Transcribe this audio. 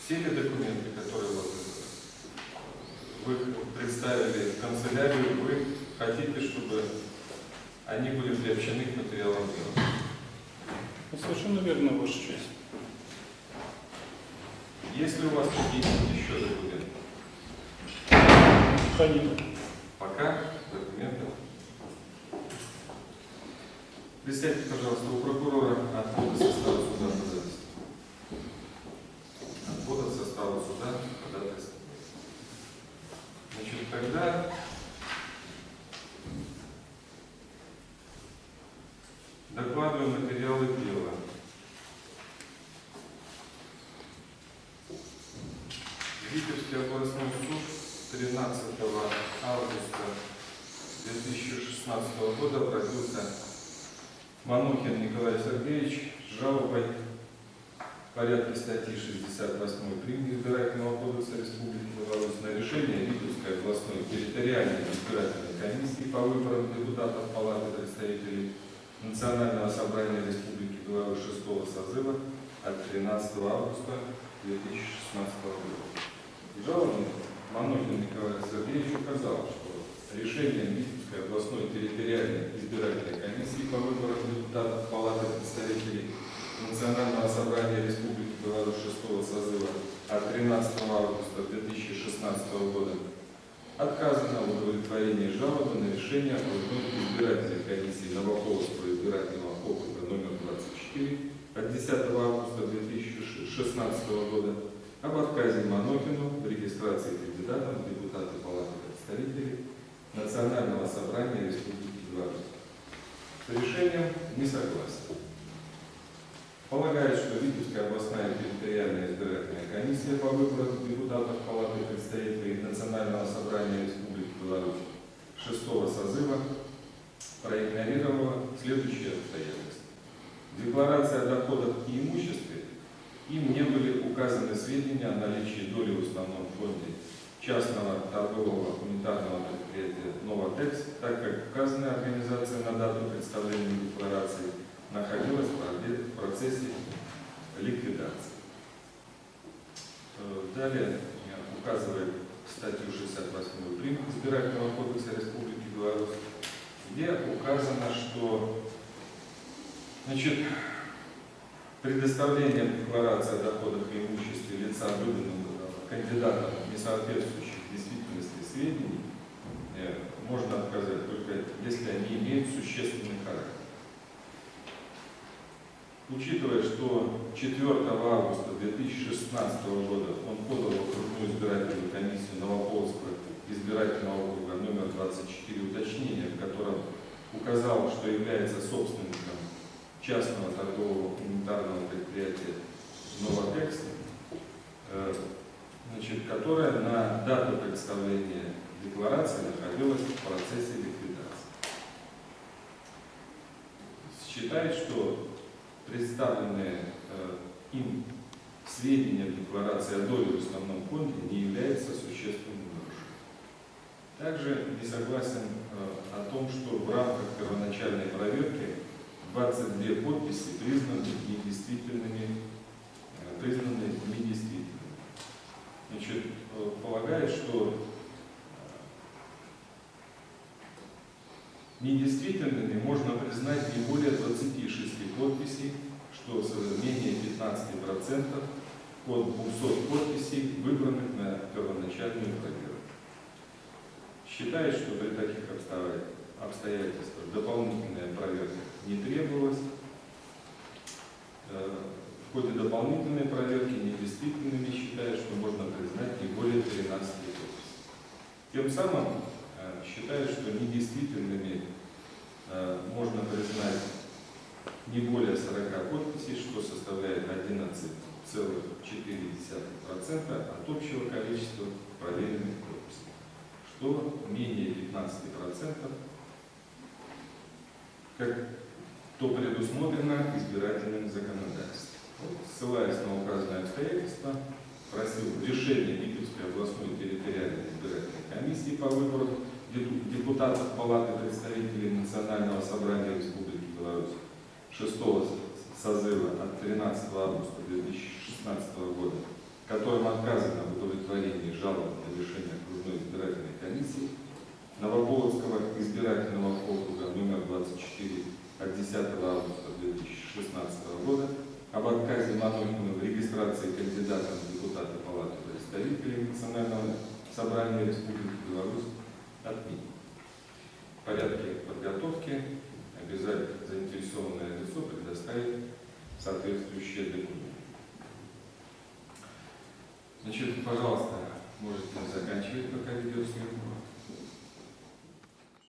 все ли документы, которые вот вы представили в канцелярию, вы хотите, чтобы они были приобщены к материалам дела? Совершенно верно, Ваша честь. Есть ли у вас какие-нибудь еще документы? Конечно. Пока документов. Представьте, пожалуйста, у прокурора отвод состава суда ходатайства. Отвод состава суда ходатайства. Значит, когда докладываем материалы дела, Витебский областной суд 13 августа 2016 года обратился Манухин Николай Сергеевич с жалобой в порядке статьи 68 прим. Избирательного кодекса Республики Беларусь на решение Витебской областной территориальной избирательной комиссии по выборам депутатов Палаты представителей Национального собрания Республики Беларусь 6-го созыва от 13 августа 2016 года. Жалобный Манухин Николай Сергеевич указал, что решением Витебской областной территориальной избирательной комиссии по выборам депутатов Палаты представителей Национального собрания Республики Беларусь 6-го созыва от 13 августа 2016 года отказано в удовлетворении жалобы на решение окружной избирательной комиссии Новополоцкого избирательного округа номер 24 от 10 августа 2016 года об отказе Манухину в регистрации кандидатом в депутаты Палаты представителей Национального собрания Республики Беларусь. С решением не согласен. Полагает, что Витебская областная территориальная избирательная комиссия по выборам депутатов Палаты представителей Национального собрания Республики Беларусь 6-го созыва проигнорировала следующие обстоятельства. В декларации о доходах и имуществе им не были указаны сведения о наличии доли в основном фонде частного торгового унитарного предприятия «Новотекс», так как указанная организация на дату представления декларации находилась в процессе ликвидации. Далее указывает статью 68 прим. Избирательного кодекса Республики Беларусь, где указано, что предоставление декларации о доходах и имуществе лица, выданного кандидатом, не соответствующих действительности сведений, можно отказать только если они имеют существенный характер. Учитывая, что 4 августа 2016 года он подал в окружную избирательную комиссию Новополоцкого избирательного округа номер 24 уточнение, в котором указал, что является собственником частного торгового унитарного предприятия «Новотекс», которое на дату представления декларации находилось в процессе ликвидации. Считает, что представленные им сведения в декларации о доле в основном фонде не являются существенным нарушением. Также не согласен о том, что в рамках первоначальной проверки 22 подписи признаны недействительными. Полагает, что недействительными можно признать не более 26 подписей, что менее 15% от 200 подписей, выбранных на первоначальную проверку. Считает, что при таких обстоятельствах дополнительная проверка не требовалась. В ходе дополнительной проверки недействительными считает, что можно признать не более 13 подписей. Тем самым считает, что недействительными можно признать не более 40 подписей, что составляет 11,4% от общего количества проверенных подписей, что менее 15%, как то предусмотрено избирательным законодательством. Ссылаясь на указанные обстоятельства, просил решение Витебской областной территориальной избирательной комиссии по выборам депутатов Палаты представителей Национального собрания Республики Беларусь 6-го созыва от 13 августа 2016 года, которым 24 от 10 августа 2016 года об отказе Манохина в регистрации кандидата в депутаты Палаты представителей Национального собрания Республики Беларусь отменить. В порядке подготовки обязать заинтересованное лицо предоставить соответствующие документы. Значит, пожалуйста, можете заканчивать, пока ведет съемку.